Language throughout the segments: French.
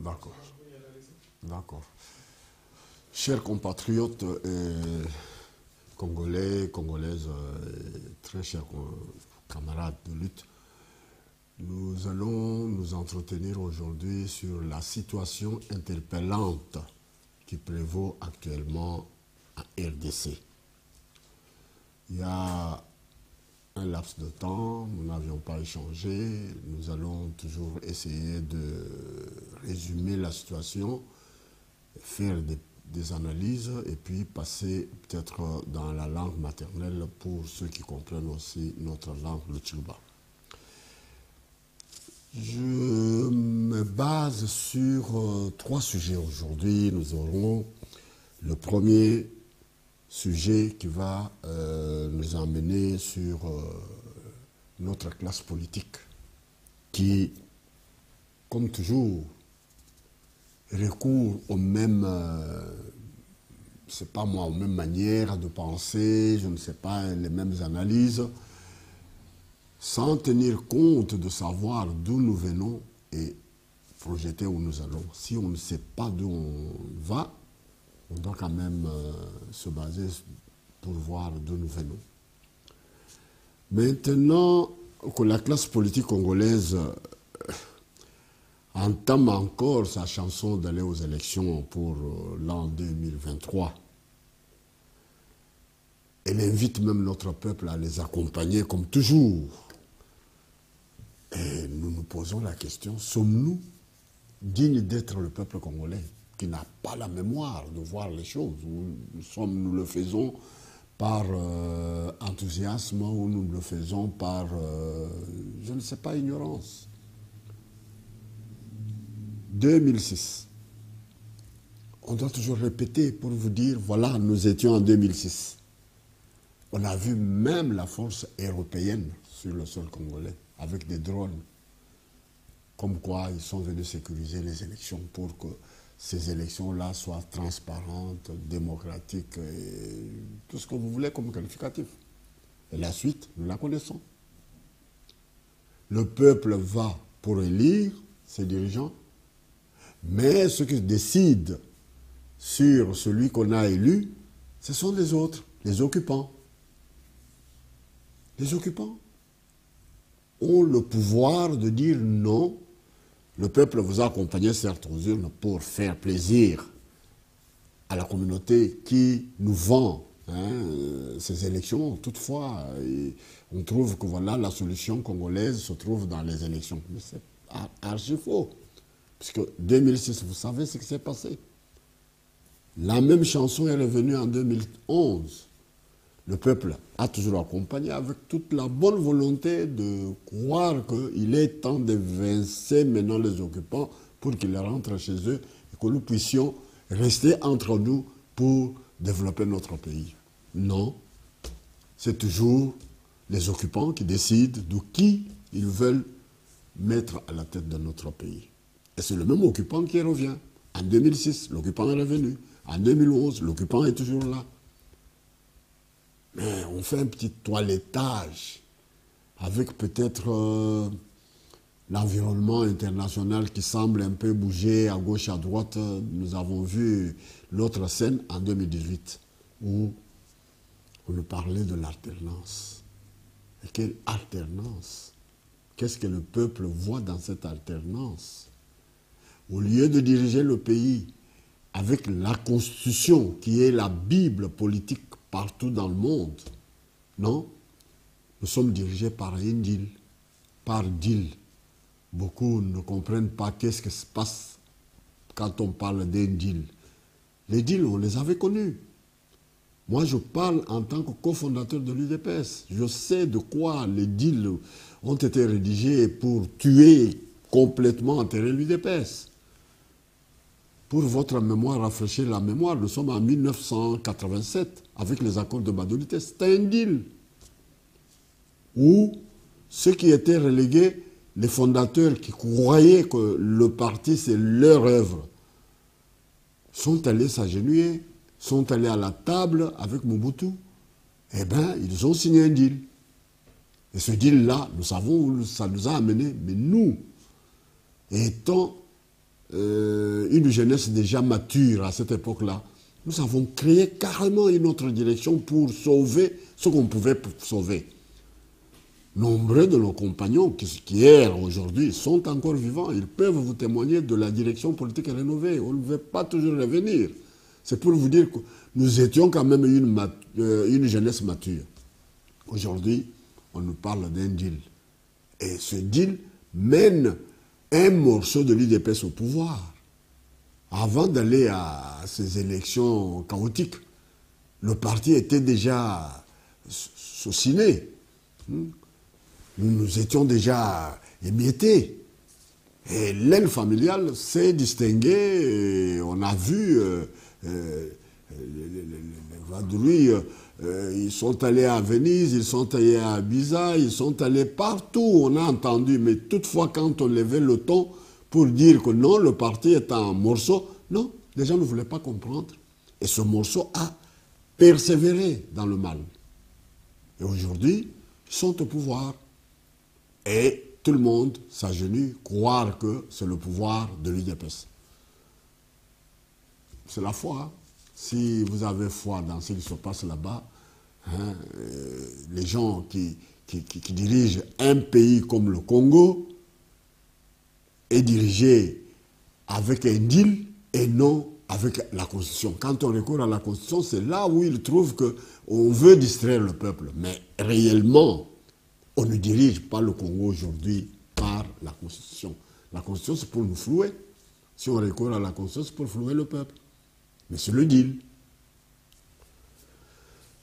D'accord. D'accord. Chers compatriotes congolais, congolaises, très chers camarades de lutte, nous allons nous entretenir aujourd'hui sur la situation interpellante qui prévaut actuellement en RDC. Il y a un laps de temps, nous n'avions pas échangé, nous allons toujours essayer de résumer la situation, faire des analyses et puis passer peut-être dans la langue maternelle pour ceux qui comprennent aussi notre langue, le Tchouba. Je me base sur trois sujets aujourd'hui. Nous aurons le premier sujet qui va nous emmener sur notre classe politique qui, comme toujours, recourt aux mêmes, c'est pas moi, aux mêmes manières de penser, je ne sais pas, les mêmes analyses, sans tenir compte de savoir d'où nous venons et projeter où nous allons. Si on ne sait pas d'où on va, on doit quand même se baser pour voir d'où nous venons. Maintenant que la classe politique congolaise entame encore sa chanson d'aller aux élections pour l'an 2023, elle invite même notre peuple à les accompagner comme toujours. Et nous nous posons la question, sommes-nous dignes d'être le peuple congolais qui n'a pas la mémoire de voir les choses, nous le faisons par enthousiasme ou nous le faisons par, je ne sais pas, ignorance. 2006. On doit toujours répéter pour vous dire, voilà, nous étions en 2006. On a vu même la force européenne sur le sol congolais, avec des drones. Comme quoi, ils sont venus sécuriser les élections pour que ces élections-là soient transparentes, démocratiques, et tout ce que vous voulez comme qualificatif. Et la suite, nous la connaissons. Le peuple va pour élire ses dirigeants, mais ceux qui décident sur celui qu'on a élu, ce sont les autres, les occupants. Les occupants ont le pouvoir de dire non. Le peuple vous a accompagné certes aux urnes pour faire plaisir à la communauté qui nous vend ces élections. Toutefois, on trouve que voilà, la solution congolaise se trouve dans les élections. Mais c'est archi faux. Puisque 2006, vous savez ce qui s'est passé. La même chanson est revenue en 2011. Le peuple a toujours accompagné avec toute la bonne volonté de croire qu'il est temps d'évincer maintenant les occupants pour qu'ils rentrent chez eux et que nous puissions rester entre nous pour développer notre pays. Non, c'est toujours les occupants qui décident de qui ils veulent mettre à la tête de notre pays. Et c'est le même occupant qui revient. En 2006, l'occupant est revenu. En 2011, l'occupant est toujours là. Mais on fait un petit toilettage avec peut-être l'environnement international qui semble un peu bouger à gauche, à droite. Nous avons vu l'autre scène en 2018 où on nous parlait de l'alternance. Et quelle alternance? Qu'est-ce que le peuple voit dans cette alternance? Au lieu de diriger le pays avec la Constitution qui est la Bible politique partout dans le monde, non, nous sommes dirigés par un deal, par deal. Beaucoup ne comprennent pas qu'est-ce qui se passe quand on parle d'un deal. Les deals, on les avait connus. Moi, je parle en tant que cofondateur de l'UDPS. Je sais de quoi les deals ont été rédigés pour tuer complètement, enterrer l'UDPS. Pour votre mémoire, rafraîchir la mémoire, nous sommes en 1987 avec les accords de Badolite. C'était un deal où ceux qui étaient relégués, les fondateurs qui croyaient que le parti c'est leur œuvre, sont allés s'agenouiller, sont allés à la table avec Mobutu. Eh bien, ils ont signé un deal. Et ce deal-là, nous savons où ça nous a amenés. Mais nous, étant une jeunesse déjà mature à cette époque-là, nous avons créé carrément une autre direction pour sauver ce qu'on pouvait sauver. Nombreux de nos compagnons qui hier, aujourd'hui, sont encore vivants. Ils peuvent vous témoigner de la direction politique rénovée. On ne veut pas toujours revenir. C'est pour vous dire que nous étions quand même une jeunesse mature. Aujourd'hui, on nous parle d'un deal. Et ce deal mène un morceau de l'UDPS au pouvoir. Avant d'aller à ces élections chaotiques, le parti était déjà sauciné. Nous étions déjà émiettés. Et l'aile familiale s'est distinguée. Et on a vu les Vadrouilles, ils sont allés à Venise, ils sont allés à Ibiza, ils sont allés partout. On a entendu, mais toutefois, quand on levait le ton pour dire que non, le parti est en morceaux, non, les gens ne voulaient pas comprendre. Et ce morceau a persévéré dans le mal. Et aujourd'hui, ils sont au pouvoir. Et tout le monde s'agenouille, croire que c'est le pouvoir de l'UDPS. C'est la foi. Hein. Si vous avez foi dans ce qui se passe là-bas, hein, les gens qui dirigent un pays comme le Congo est dirigé avec un deal et non avec la Constitution. Quand on recourt à la Constitution, c'est là où ils trouvent qu'on veut distraire le peuple. Mais réellement, on ne dirige pas le Congo aujourd'hui par la Constitution. La Constitution, c'est pour nous flouer. Si on recourt à la Constitution, c'est pour flouer le peuple. Mais c'est le deal.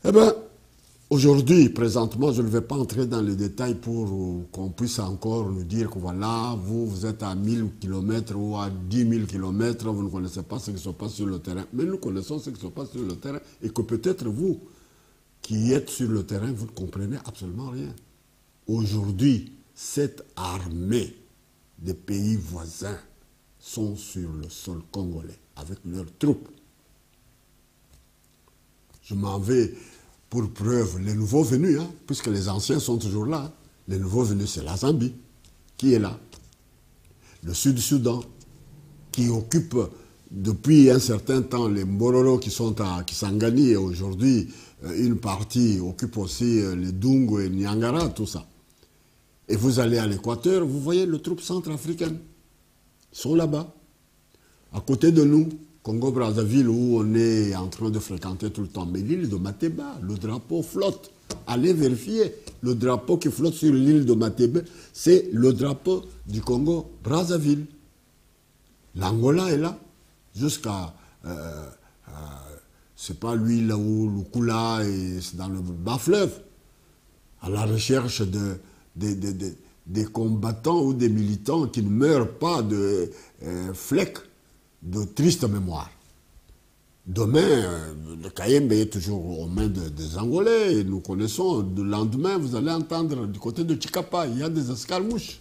Eh bien, aujourd'hui, présentement, je ne vais pas entrer dans les détails pour qu'on puisse encore nous dire que voilà, vous êtes à 1000 km ou à 10 000 km, vous ne connaissez pas ce qui se passe sur le terrain. Mais nous connaissons ce qui se passe sur le terrain et que peut-être vous, qui êtes sur le terrain, vous ne comprenez absolument rien. Aujourd'hui, cette armée des pays voisins sont sur le sol congolais avec leurs troupes. Je m'en vais pour preuve les nouveaux venus, hein, puisque les anciens sont toujours là. Hein. Les nouveaux venus, c'est la Zambie qui est là. Le Sud-Soudan qui occupe depuis un certain temps les Mbororo qui sont à Kisangani et aujourd'hui une partie occupe aussi les Dungu et Niangara, tout ça. Et vous allez à l'Équateur, vous voyez les troupes centrafricaines. Ils sont là-bas. À côté de nous, Congo-Brazzaville, où on est en train de fréquenter tout le temps. Mais l'île de Mateba, le drapeau flotte. Allez vérifier. Le drapeau qui flotte sur l'île de Mateba, c'est le drapeau du Congo-Brazzaville. L'Angola est là, jusqu'à, c'est pas lui là où Lukula, c'est dans le bas fleuve, à la recherche des combattants ou des militants qui ne meurent pas de flecs de triste mémoire. Demain, le Kayembe est toujours aux mains des Angolais, et nous connaissons. Le lendemain, vous allez entendre du côté de Chikapa, il y a des escarmouches.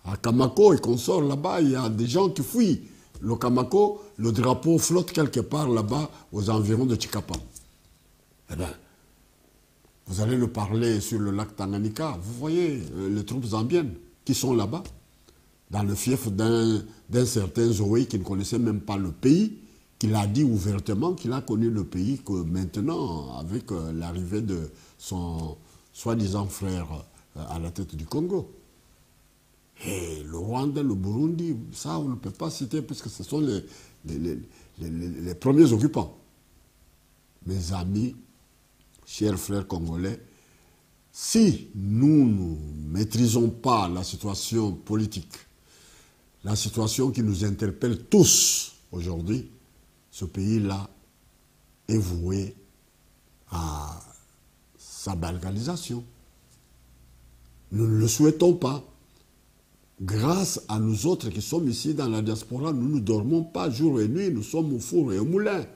À Kamako et qu'on sort là-bas, il y a des gens qui fuient. Le Kamako, le drapeau flotte quelque part là-bas, aux environs de Chikapa. Eh bien, vous allez le parler sur le lac Tanganyika. Vous voyez les troupes zambiennes qui sont là-bas, dans le fief d'un certain Zoé qui ne connaissait même pas le pays, qu'il a dit ouvertement qu'il a connu le pays que maintenant, avec l'arrivée de son soi-disant frère à la tête du Congo. Et le Rwanda, le Burundi, ça on ne peut pas citer puisque ce sont les premiers occupants. Mes amis, chers frères congolais, si nous ne maîtrisons pas la situation politique, la situation qui nous interpelle tous aujourd'hui, ce pays-là est voué à sa balkanisation. Nous ne le souhaitons pas. Grâce à nous autres qui sommes ici dans la diaspora, nous ne dormons pas jour et nuit, nous sommes au four et au moulin.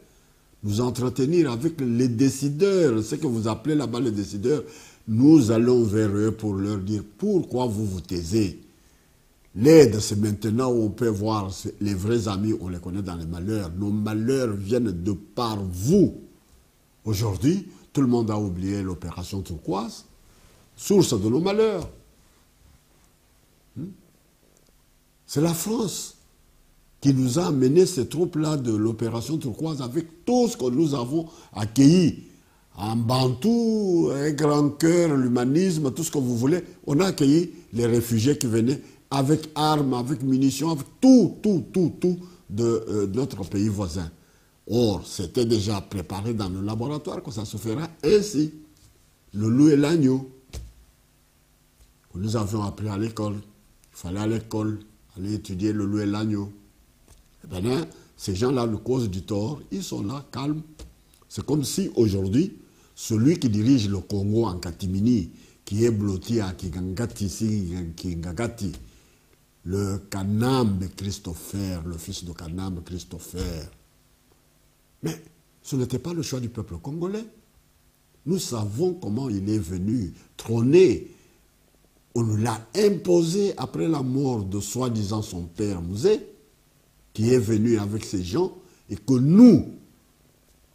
Nous entretenir avec les décideurs, ce que vous appelez là-bas les décideurs, nous allons vers eux pour leur dire pourquoi vous vous taisez. L'aide, c'est maintenant où on peut voir les vrais amis, on les connaît dans les malheurs. Nos malheurs viennent de par vous. Aujourd'hui, tout le monde a oublié l'opération turquoise, source de nos malheurs. C'est la France qui nous a amené ces troupes-là de l'opération turquoise avec tout ce que nous avons accueilli. En bantou, un grand cœur, l'humanisme, tout ce que vous voulez. On a accueilli les réfugiés qui venaient avec armes, avec munitions, avec tout de notre pays voisin. Or, c'était déjà préparé dans le laboratoire que ça se fera ainsi. Le loup et l'agneau. Nous avions appris à l'école. Il fallait à l'école aller étudier le loup et l'agneau. Eh bien, ces gens-là nous causent du tort. Ils sont là, calmes. C'est comme si aujourd'hui, celui qui dirige le Congo en catimini, qui est blotti à Kingagati, le Kanambe Christopher, le fils de Kanambe Christopher. Mais ce n'était pas le choix du peuple congolais. Nous savons comment il est venu trôner. On nous l'a imposé après la mort de soi-disant son père Mouzé, qui est venu avec ces gens, et que nous,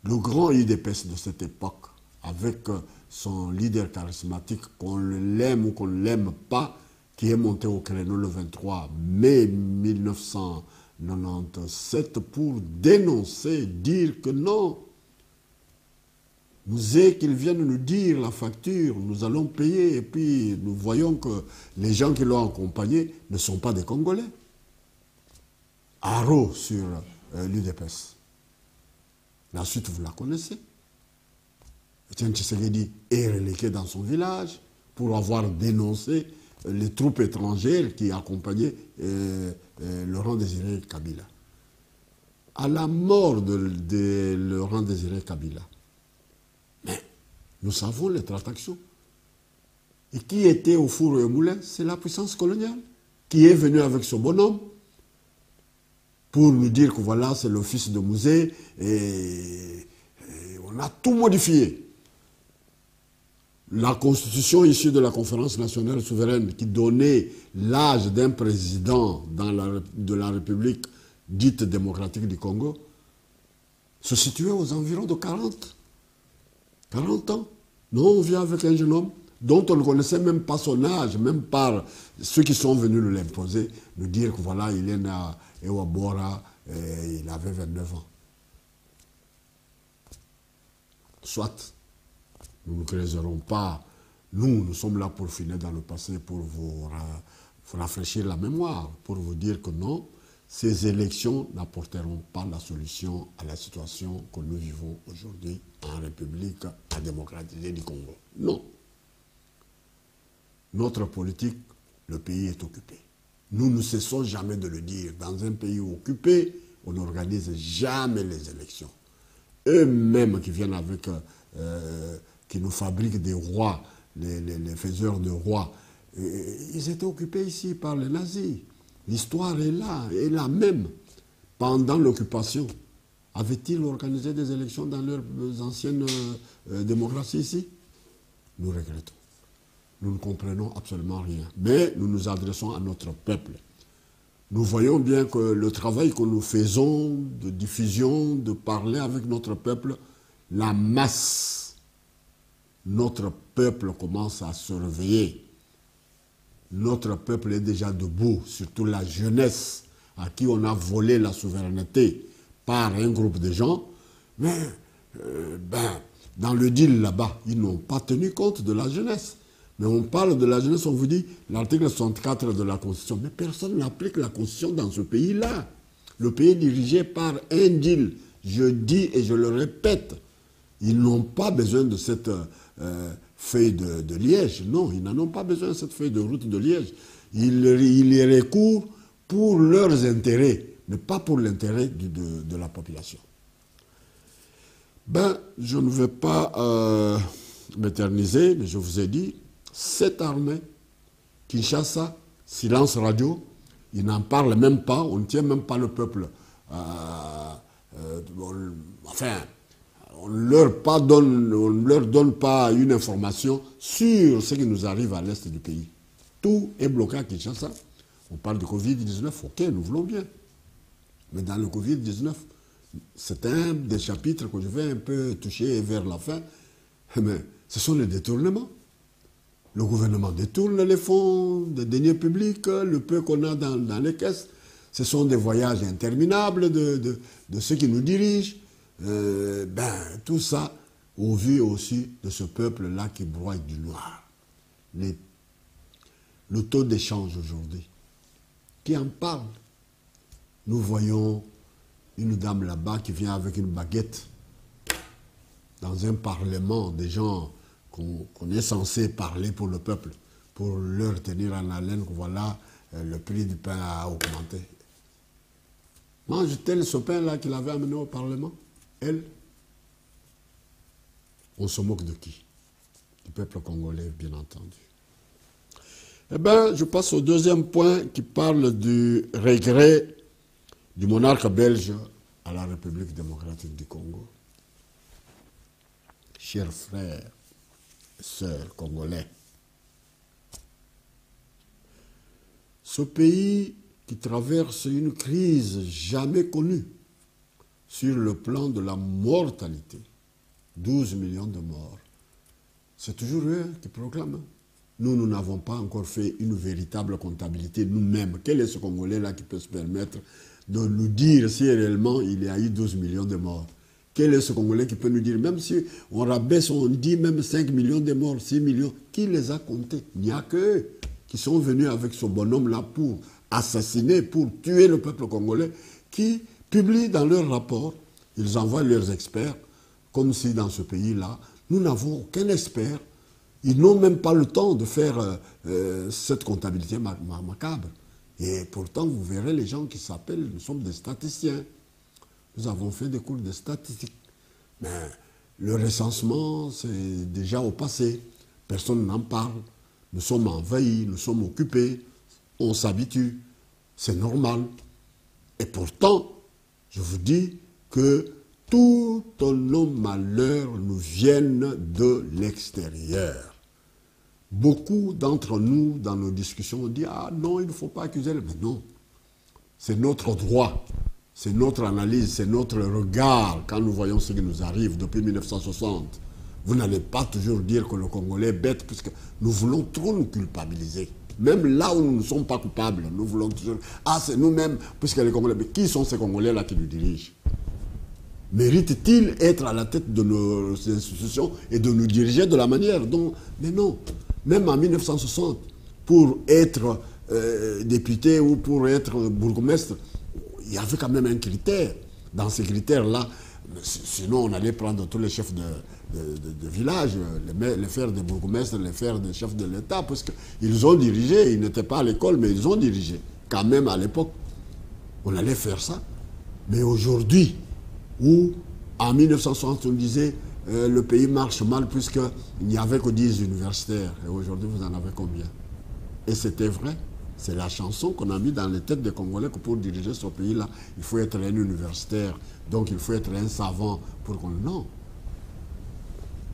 le grand UDPS de cette époque, avec son leader charismatique, qu'on l'aime ou qu'on ne l'aime pas, qui est monté au créneau le 23 mai 1997 pour dénoncer, dire que non, Mouzé, qu'ils viennent nous dire la facture, nous allons payer, et puis nous voyons que les gens qui l'ont accompagné ne sont pas des Congolais. Haro sur l'UDPS. La suite, vous la connaissez. Etienne Tshisekedi est relégué dans son village pour avoir dénoncé les troupes étrangères qui accompagnaient Laurent Désiré Kabila. À la mort de Laurent Désiré Kabila, mais nous savons les tractations. Et qui était au four et au moulin? C'est la puissance coloniale qui est venue avec ce bonhomme pour nous dire que voilà, c'est le fils de Mouzé et on a tout modifié. La constitution issue de la conférence nationale souveraine qui donnait l'âge d'un président de la République dite démocratique du Congo se situait aux environs de 40 ans. Non, on vient avec un jeune homme dont on ne connaissait même pas son âge, même par ceux qui sont venus nous l'imposer, nous dire que voilà, il est né à Ewabora, et il avait 29 ans. Soit, nous ne creuserons pas. Nous sommes là pour finir dans le passé, pour vous rafraîchir la mémoire, pour vous dire que non, ces élections n'apporteront pas la solution à la situation que nous vivons aujourd'hui en République démocratisée du Congo. Non. Notre politique, le pays est occupé. Nous ne cessons jamais de le dire. Dans un pays occupé, on n'organise jamais les élections. Eux-mêmes qui viennent avec, qui nous fabriquent des rois, les faiseurs de rois, ils étaient occupés ici par les nazis. L'histoire est là même. Pendant l'occupation, avaient-ils organisé des élections dans leurs anciennes démocraties ici? Nous regrettons. Nous ne comprenons absolument rien. Mais nous nous adressons à notre peuple. Nous voyons bien que le travail que nous faisons de diffusion, de parler avec notre peuple, la masse, notre peuple commence à se réveiller. Notre peuple est déjà debout, surtout la jeunesse à qui on a volé la souveraineté par un groupe de gens. Mais dans le deal là-bas, ils n'ont pas tenu compte de la jeunesse. Mais on parle de la jeunesse, on vous dit l'article 64 de la Constitution. Mais personne n'applique la Constitution dans ce pays-là. Le pays est dirigé par un deal. Je dis et je le répète, ils n'ont pas besoin de cette feuille de Liège. Non, ils n'en ont pas besoin de cette feuille de route de Liège. Ils y recourent pour leurs intérêts, mais pas pour l'intérêt de la population. Je ne vais pas m'éterniser, mais je vous ai dit, cette armée, Kinshasa, silence radio, ils n'en parlent même pas, on ne tient même pas le peuple. On ne leur donne pas une information sur ce qui nous arrive à l'est du pays. Tout est bloqué à Kinshasa. On parle de Covid-19, ok, nous voulons bien. Mais dans le Covid-19, c'est un des chapitres que je vais un peu toucher vers la fin. Mais ce sont les détournements. Le gouvernement détourne les fonds des deniers publics, le peu qu'on a dans les caisses. Ce sont des voyages interminables de ceux qui nous dirigent. Tout ça au vu aussi de ce peuple-là qui broie du noir. Le taux d'échange aujourd'hui, qui en parle? Nous voyons une dame là-bas qui vient avec une baguette dans un parlement, des gens qu'on est censé parler pour le peuple, pour leur tenir en haleine que voilà, le prix du pain a augmenté. Mange-t-elle ce pain-là qu'il avait amené au Parlement? Elle? On se moque de qui? Du peuple congolais, bien entendu. Eh bien, je passe au deuxième point qui parle du regret du monarque belge à la République démocratique du Congo. Chers frères et sœurs congolais, ce pays qui traverse une crise jamais connue sur le plan de la mortalité, 12 millions de morts, c'est toujours eux qui proclament. Nous n'avons pas encore fait une véritable comptabilité nous-mêmes. Quel est ce Congolais-là qui peut se permettre de nous dire si réellement il y a eu 12 millions de morts? Quel est ce Congolais qui peut nous dire, même si on rabaisse, on dit même 5 millions de morts, 6 millions, qui les a comptés? Il n'y a qu'eux qui sont venus avec ce bonhomme-là pour assassiner, pour tuer le peuple congolais, qui publient dans leur rapport, ils envoient leurs experts, comme si dans ce pays-là, nous n'avons aucun expert. Ils n'ont même pas le temps de faire cette comptabilité macabre. Et pourtant, vous verrez les gens qui s'appellent, nous sommes des statisticiens. Nous avons fait des cours de statistique. Mais le recensement, c'est déjà au passé. Personne n'en parle. Nous sommes envahis, nous sommes occupés. On s'habitue. C'est normal. Et pourtant, je vous dis que tous nos malheurs nous viennent de l'extérieur. Beaucoup d'entre nous, dans nos discussions, on dit « Ah non, il ne faut pas accuser ». Mais non, c'est notre droit, c'est notre analyse, c'est notre regard quand nous voyons ce qui nous arrive depuis 1960. Vous n'allez pas toujours dire que le Congolais est bête, puisque nous voulons trop nous culpabiliser. Même là où nous ne sommes pas coupables, nous voulons toujours... Ah, c'est nous-mêmes, puisque les Congolais... Mais qui sont ces Congolais-là qui nous dirigent? Mérite-t-il être à la tête de nos institutions et de nous diriger de la manière dont... Mais non. Même en 1960, pour être député ou pour être bourgmestre, il y avait quand même un critère. Dans ces critères-là, sinon on allait prendre tous les chefs de village, les faire des bourgmestres, les faire des chefs de l'État, parce qu'ils ont dirigé, ils n'étaient pas à l'école, mais ils ont dirigé. Quand même à l'époque, on allait faire ça. Mais aujourd'hui, où en 1960 on disait le pays marche mal puisqu'il n'y avait que 10 universitaires. Et aujourd'hui, vous en avez combien? Et c'était vrai. C'est la chanson qu'on a mis dans les têtes des Congolais que pour diriger ce pays-là, il faut être un universitaire. Donc il faut être un savant pour qu'on... Non.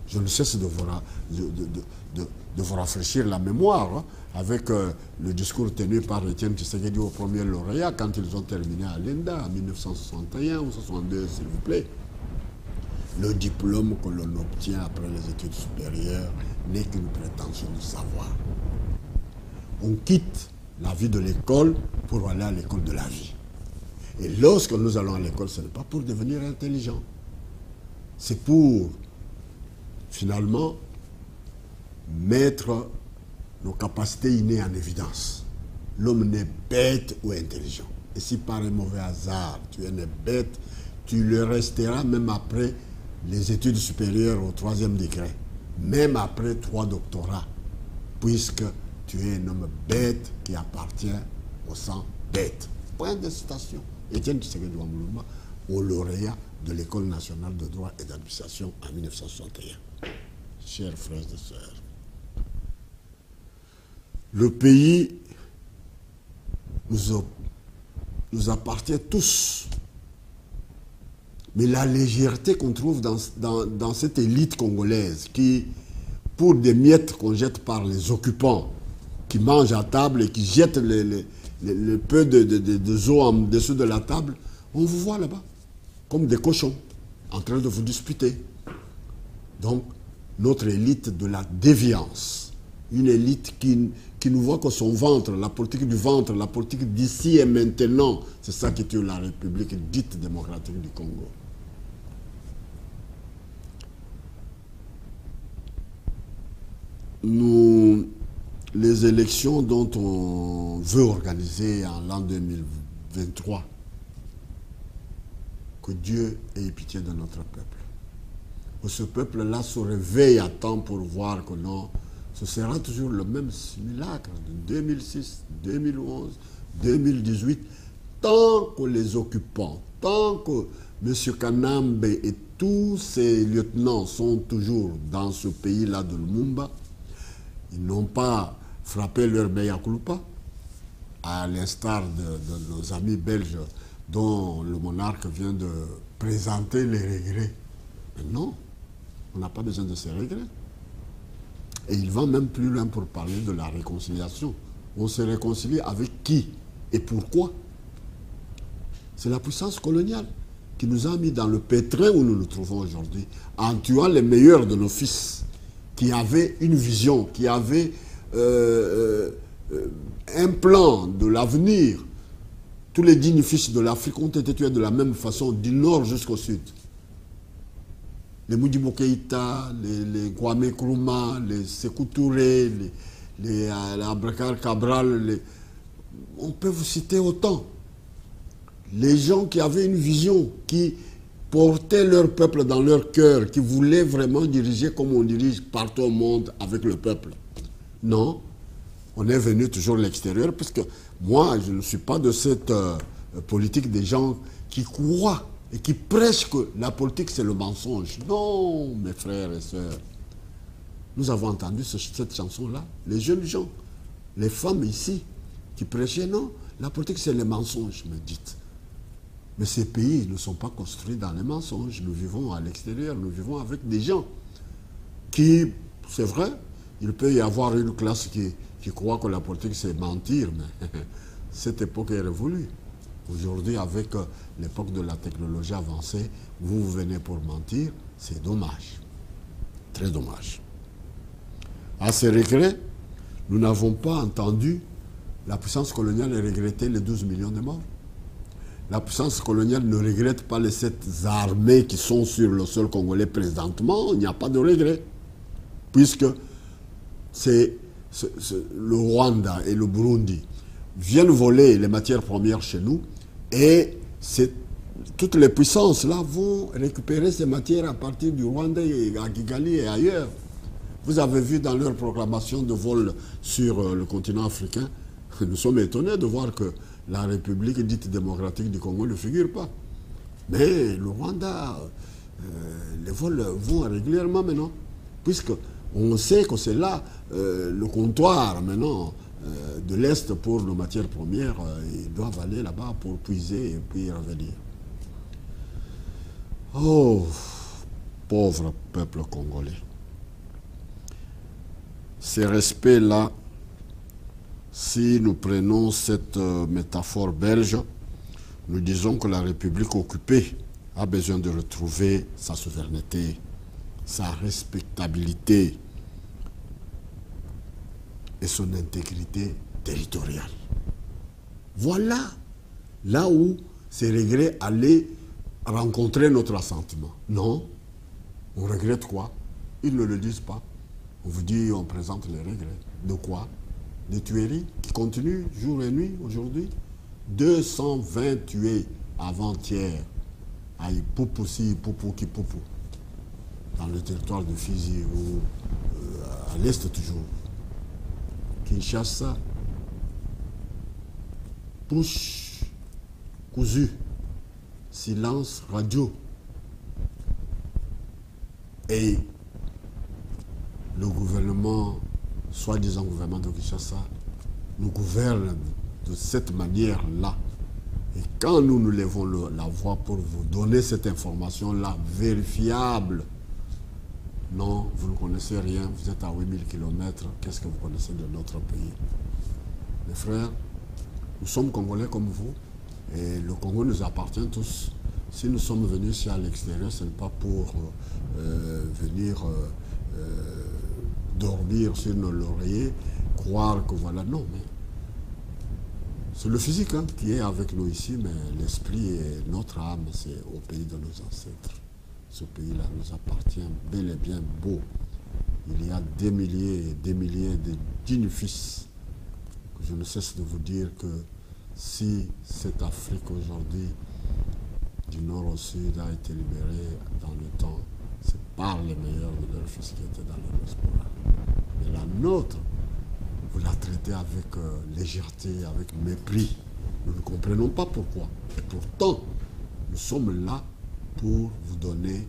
Je ne cesse de vous rafraîchir la mémoire hein, avec le discours tenu par Étienne Tshisekedi au premier lauréat quand ils ont terminé à l'ENDA en 1961 ou 1962, s'il vous plaît. Le diplôme que l'on obtient après les études supérieures n'est qu'une prétention de savoir. On quitte la vie de l'école pour aller à l'école de la vie. Et lorsque nous allons à l'école, ce n'est pas pour devenir intelligent. C'est pour, finalement, mettre nos capacités innées en évidence. L'homme n'est bête ou intelligent. Et si par un mauvais hasard, tu es né bête, tu le resteras même après les études supérieures au 3e degré, même après 3 doctorats, puisque tu es un homme bête qui appartient au sang bête. Point de citation. Étienne Tshisekedi Wamuluma, au lauréat de l'École nationale de droit et d'administration en 1961. Chers frères et sœurs, le pays nous appartient tous. Mais la légèreté qu'on trouve dans cette élite congolaise qui, pour des miettes qu'on jette par les occupants, qui mangent à table et qui jettent le peu de eau en dessous de la table, on vous voit là-bas, comme des cochons, en train de vous disputer. Donc, notre élite de la déviance, une élite qui ne voit que son ventre, la politique du ventre, la politique d'ici et maintenant. C'est ça qui tue la République dite démocratique du Congo. Les élections dont on veut organiser en l'an 2023, que Dieu ait pitié de notre peuple. Que ce peuple-là se réveille à temps pour voir que non, ce sera toujours le même simulacre de 2006, 2011, 2018, tant que les occupants, tant que M. Kanambe et tous ses lieutenants sont toujours dans ce pays-là de Lumumba, ils n'ont pas frappé leur mea culpa, à l'instar de nos amis belges dont le monarque vient de présenter les regrets. Mais non, on n'a pas besoin de ces regrets. Et il va même plus loin pour parler de la réconciliation. On se réconcilie avec qui et pourquoi? C'est la puissance coloniale qui nous a mis dans le pétrin où nous nous trouvons aujourd'hui, en tuant les meilleurs de nos fils, qui avaient une vision, qui avaient un plan de l'avenir. Tous les dignes fils de l'Afrique ont été tués de la même façon, du nord jusqu'au sud. Les Modibo Keïta, les Kwame Nkrumah, les Sékou Touré, les Abrekar Cabral, on peut vous citer autant. Les gens qui avaient une vision, qui portaient leur peuple dans leur cœur, qui voulaient vraiment diriger comme on dirige partout au monde avec le peuple. Non, on est venu toujours de l'extérieur, parce que moi, je ne suis pas de cette politique des gens qui croient et qui prêchent que la politique, c'est le mensonge. Non, mes frères et sœurs. Nous avons entendu cette chanson-là, les jeunes gens, les femmes ici, qui prêchaient, non, la politique, c'est le mensonge, me dites. Mais ces pays ne sont pas construits dans les mensonges. Nous vivons à l'extérieur, nous vivons avec des gens qui, c'est vrai, il peut y avoir une classe qui croit que la politique, c'est mentir, mais cette époque est révolue. Aujourd'hui, avec l'époque de la technologie avancée, vous venez pour mentir, c'est dommage. Très dommage. À ce regret, nous n'avons pas entendu la puissance coloniale regretter les 12 millions de morts. La puissance coloniale ne regrette pas les 7 armées qui sont sur le sol congolais présentement. Il n'y a pas de regret. Puisque le Rwanda et le Burundi viennent voler les matières premières chez nous et toutes les puissances là vont récupérer ces matières à partir du Rwanda et à Kigali et ailleurs. Vous avez vu dans leur proclamation de vol sur le continent africain, nous sommes étonnés de voir que la République dite démocratique du Congo ne figure pas. Mais le Rwanda, les vols vont régulièrement maintenant, puisque on sait que c'est là le comptoir maintenant de l'Est pour nos matières premières. Ils doivent aller là-bas pour puiser et puis revenir. Oh, pauvre peuple congolais. Ces respects-là, si nous prenons cette métaphore belge, nous disons que la République occupée a besoin de retrouver sa souveraineté, sa respectabilité et son intégrité territoriale. Voilà là où ces regrets allaient rencontrer notre assentiment. Non, on regrette quoi? Ils ne le disent pas. On vous dit, on présente les regrets. De quoi? Des tueries qui continuent jour et nuit aujourd'hui. 220 tués avant-hier à Ipupusi, Ipupu, dans le territoire de Fizi, ou à l'est toujours. Kinshasa, push, cousu, silence radio. Et le gouvernement, soi-disant gouvernement de Kinshasa, nous gouverne de cette manière-là. Et quand nous nous levons la voix pour vous donner cette information-là, vérifiable, non, vous ne connaissez rien, vous êtes à 8000 km, qu'est-ce que vous connaissez de notre pays? Mes frères, nous sommes Congolais comme vous, et le Congo nous appartient tous. Si nous sommes venus ici à l'extérieur, ce n'est pas pour venir dormir sur nos lauriers, croire que voilà, non, mais c'est le physique hein, qui est avec nous ici, mais l'esprit et notre âme, c'est au pays de nos ancêtres. Ce pays-là nous appartient bel et bien beau. Il y a des milliers et des milliers de dignes fils. Je ne cesse de vous dire que si cette Afrique aujourd'hui, du nord au sud, a été libérée dans le temps, c'est par les meilleurs de leurs fils qui étaient dans la diaspora. Mais la nôtre, vous la traitez avec légèreté, avec mépris. Nous ne comprenons pas pourquoi. Et pourtant, nous sommes là pour vous donner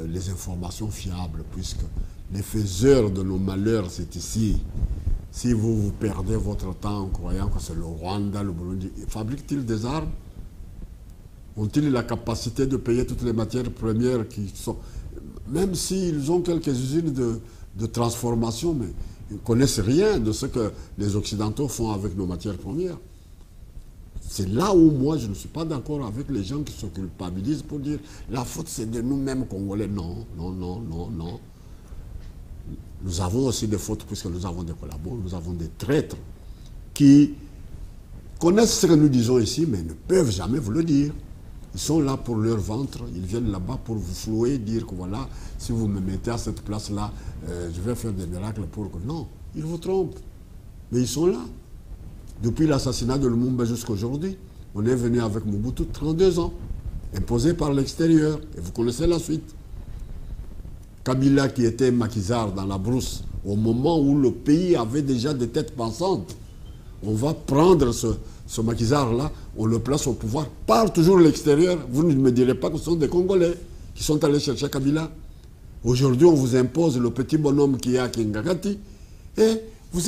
les informations fiables, puisque les faiseurs de nos malheurs, c'est ici. Si vous perdez votre temps en croyant que c'est le Rwanda, le Burundi, fabriquent-ils des armes? Ont-ils la capacité de payer toutes les matières premières qui sont... Même s'ils ont quelques usines de transformation, mais ils ne connaissent rien de ce que les Occidentaux font avec nos matières premières. C'est là où moi je ne suis pas d'accord avec les gens qui se culpabilisent pour dire la faute c'est de nous-mêmes Congolais. Non, non, non, non, non. Nous avons aussi des fautes puisque nous avons des collaborateurs, nous avons des traîtres qui connaissent ce que nous disons ici mais ne peuvent jamais vous le dire. Ils sont là pour leur ventre, ils viennent là-bas pour vous flouer, dire que voilà, si vous me mettez à cette place-là, je vais faire des miracles pour que... Non, ils vous trompent. Mais ils sont là. Depuis l'assassinat de Lumumba jusqu'à aujourd'hui, on est venu avec Mobutu 32 ans, imposé par l'extérieur. Et vous connaissez la suite. Kabila qui était maquisard dans la brousse, au moment où le pays avait déjà des têtes pensantes, on va prendre ce maquisard-là, on le place au pouvoir par toujours l'extérieur. Vous ne me direz pas que ce sont des Congolais qui sont allés chercher Kabila. Aujourd'hui, on vous impose le petit bonhomme qui est à Kingagati et vous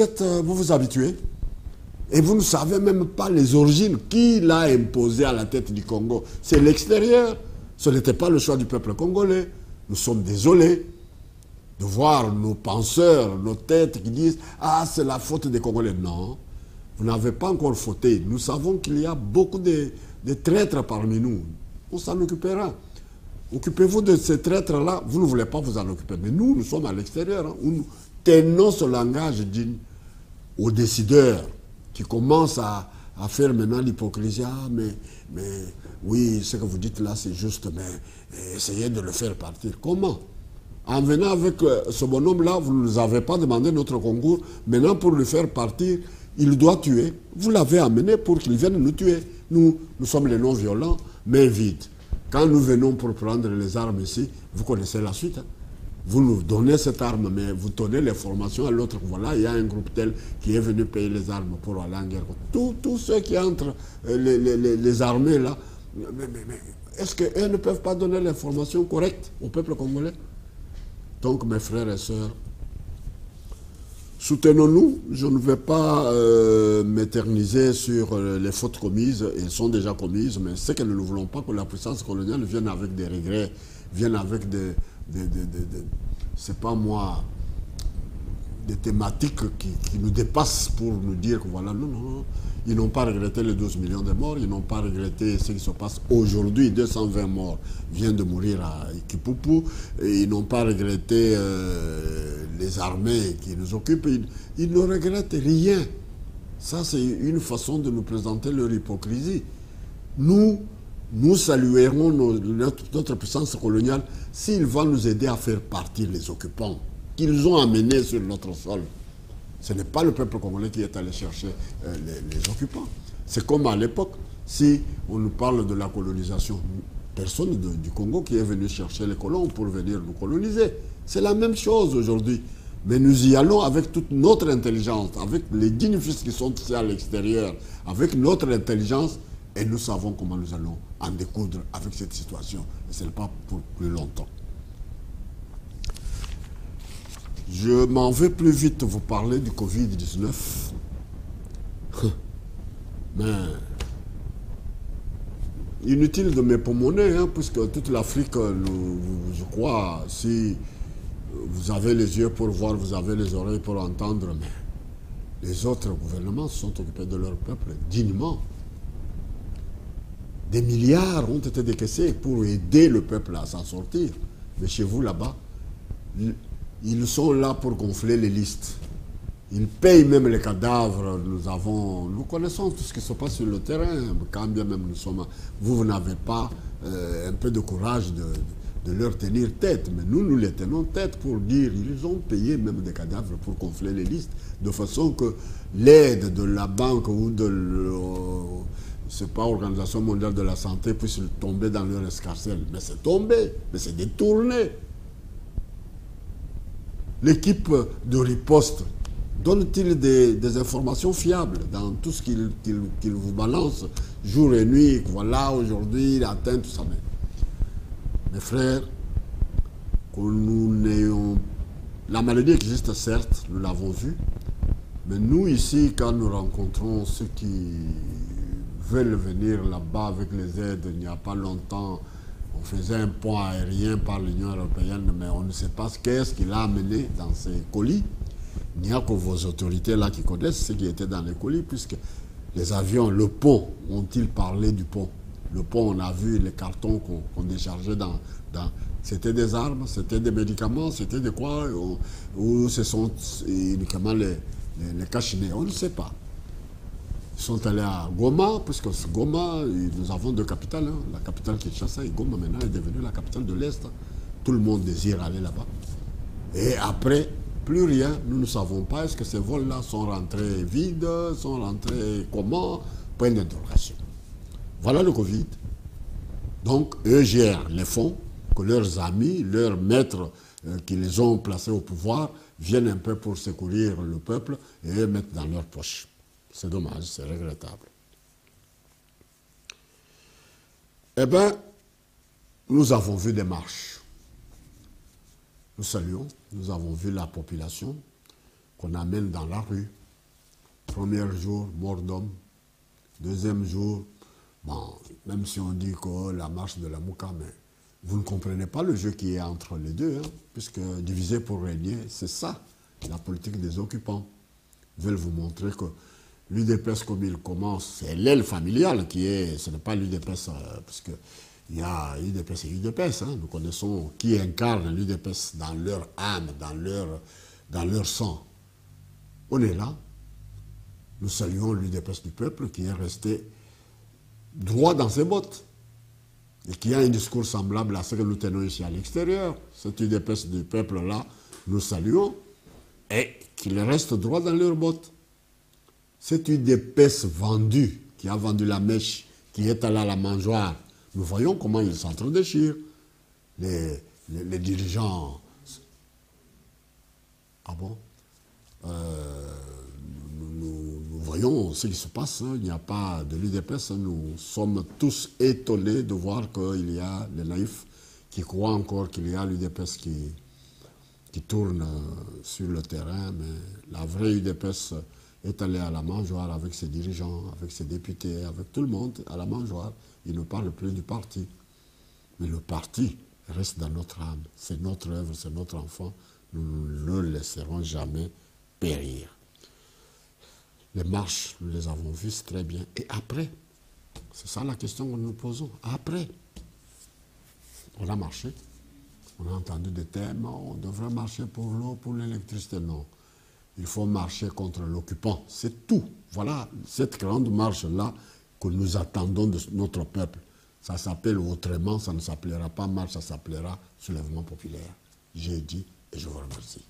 vous habituez. Et vous ne savez même pas les origines. Qui l'a imposé à la tête du Congo? C'est l'extérieur. Ce n'était pas le choix du peuple congolais. Nous sommes désolés de voir nos penseurs, nos têtes qui disent « Ah, c'est la faute des Congolais ». Non, vous n'avez pas encore fauté. Nous savons qu'il y a beaucoup de traîtres parmi nous. On s'en occupera. Occupez-vous de ces traîtres-là. Vous ne voulez pas vous en occuper. Mais nous, nous sommes à l'extérieur. Hein, où nous tenons ce langage aux décideurs qui commencent à faire maintenant l'hypocrisie. Ah, mais oui, ce que vous dites là, c'est juste, mais essayez de le faire partir. Comment? En venant avec ce bonhomme-là, vous ne nous avez pas demandé notre concours. Maintenant, pour le faire partir, il doit tuer. Vous l'avez amené pour qu'il vienne nous tuer. Nous sommes les non-violents, mais vides. Quand nous venons pour prendre les armes ici, vous connaissez la suite. Hein? Vous nous donnez cette arme, mais vous donnez les formations à l'autre. Voilà, il y a un groupe tel qui est venu payer les armes pour aller en guerre. Tous ceux qui entrent, les armées là, mais est-ce qu'eux ne peuvent pas donner l'information correcte au peuple congolais? Donc, mes frères et sœurs, soutenons-nous. Je ne vais pas m'éterniser sur les fautes commises. Elles sont déjà commises, mais c'est que nous ne voulons pas que la puissance coloniale vienne avec des regrets, vienne avec c'est pas moi, des thématiques qui nous dépassent pour nous dire que voilà, non, non, non. Ils n'ont pas regretté les 12 millions de morts, ils n'ont pas regretté ce qui se passe aujourd'hui. 220 morts viennent de mourir à Kipupu, et ils n'ont pas regretté les armées qui nous occupent. Ils ne regrettent rien. Ça, c'est une façon de nous présenter leur hypocrisie. Nous saluerons notre puissance coloniale s'il va nous aider à faire partir les occupants qu'ils ont amenés sur notre sol. Ce n'est pas le peuple congolais qui est allé chercher les occupants. C'est comme à l'époque, si on nous parle de la colonisation, personne du Congo qui est venu chercher les colons pour venir nous coloniser. C'est la même chose aujourd'hui. Mais nous y allons avec toute notre intelligence, avec les dignes fils qui sont ici à l'extérieur, avec notre intelligence, et nous savons comment nous allons en découdre avec cette situation. Et ce n'est pas pour plus longtemps. Je m'en vais plus vite vous parler du Covid-19. Mais inutile de m'époumoner, hein, puisque toute l'Afrique, je crois, si vous avez les yeux pour voir, vous avez les oreilles pour entendre, mais les autres gouvernements se sont occupés de leur peuple dignement. Des milliards ont été décaissés pour aider le peuple à s'en sortir. Mais chez vous, là-bas, ils sont là pour gonfler les listes. Ils payent même les cadavres. Nous connaissons tout ce qui se passe sur le terrain, quand bien même nous sommes. Vous n'avez pas un peu de courage de leur tenir tête. Mais nous les tenons tête pour dire ils ont payé même des cadavres pour gonfler les listes, de façon que l'aide de la banque ou de l'Organisation mondiale de la santé puisse tomber dans leur escarcelle. Mais c'est tombé, mais c'est détourné. L'équipe de riposte donne-t-il des informations fiables dans tout ce qu'il vous balance jour et nuit? Voilà, aujourd'hui, il a atteint tout ça. Mais, mes frères, que nous n'ayons... La maladie existe, certes, nous l'avons vu. Mais nous, ici, quand nous rencontrons ceux qui veulent venir là-bas avec les aides, il n'y a pas longtemps, on faisait un pont aérien par l'Union européenne, mais on ne sait pas qu'est-ce qu'il a amené dans ces colis. Il n'y a que vos autorités là qui connaissent ce qui était dans les colis, puisque les avions, le pont, ont-ils parlé du pont? Le pont, on a vu les cartons qu'on déchargeait dans c'était des armes, c'était des médicaments, c'était de quoi? Ou ce sont uniquement les cachinés? On ne sait pas. Ils sont allés à Goma, puisque Goma, nous avons deux capitales. Hein. La capitale Kinshasa et Goma maintenant est devenue la capitale de l'Est. Tout le monde désire aller là-bas. Et après, plus rien. Nous ne savons pas est-ce que ces vols-là sont rentrés vides, sont rentrés comment? Point d'interrogation. Voilà le Covid. Donc, eux gèrent les fonds que leurs amis, leurs maîtres qui les ont placés au pouvoir, viennent un peu pour secourir le peuple et eux mettent dans leur poche. C'est dommage, c'est regrettable. Eh bien, nous avons vu des marches. Nous saluons, nous avons vu la population qu'on amène dans la rue. Premier jour, mort d'homme. Deuxième jour, bon, même si on dit que la marche de la Mouka, mais vous ne comprenez pas le jeu qui est entre les deux, hein, puisque diviser pour régner, c'est ça, la politique des occupants. Ils veulent vous montrer que l'UDPS, comme il commence, c'est l'aile familiale qui est, ce n'est pas l'UDPS, puisque il y a UDPS et UDPS, hein, nous connaissons qui incarne l'UDPS dans leur âme, dans leur sang. On est là, nous saluons l'UDPS du peuple qui est resté droit dans ses bottes et qui a un discours semblable à ce que nous tenons ici à l'extérieur. Cet UDPS du peuple-là, nous saluons et qu'il reste droit dans leurs bottes. Cette UDPS vendue, qui a vendu la mèche, qui est allée à la mangeoire, nous voyons comment ils s'entre-déchirent. Les dirigeants... Ah bon? Nous voyons ce qui se passe. Hein. Il n'y a pas de l'UDPS. Hein. Nous sommes tous étonnés de voir qu'il y a les naïfs qui croient encore qu'il y a l'UDPS qui tourne sur le terrain. Mais la vraie UDPS est allée à la mangeoire avec ses dirigeants, avec ses députés, avec tout le monde à la mangeoire. Il ne parle plus du parti. Mais le parti reste dans notre âme. C'est notre œuvre, c'est notre enfant. Nous ne le laisserons jamais périr. Les marches, nous les avons vues très bien. Et après, c'est ça la question que nous nous posons. Après, on a marché. On a entendu des thèmes. On devrait marcher pour l'eau, pour l'électricité. Non. Il faut marcher contre l'occupant. C'est tout. Voilà cette grande marche-là que nous attendons de notre peuple. Ça s'appelle autrement, ça ne s'appellera pas marche, ça s'appellera soulèvement populaire. J'ai dit et je vous remercie.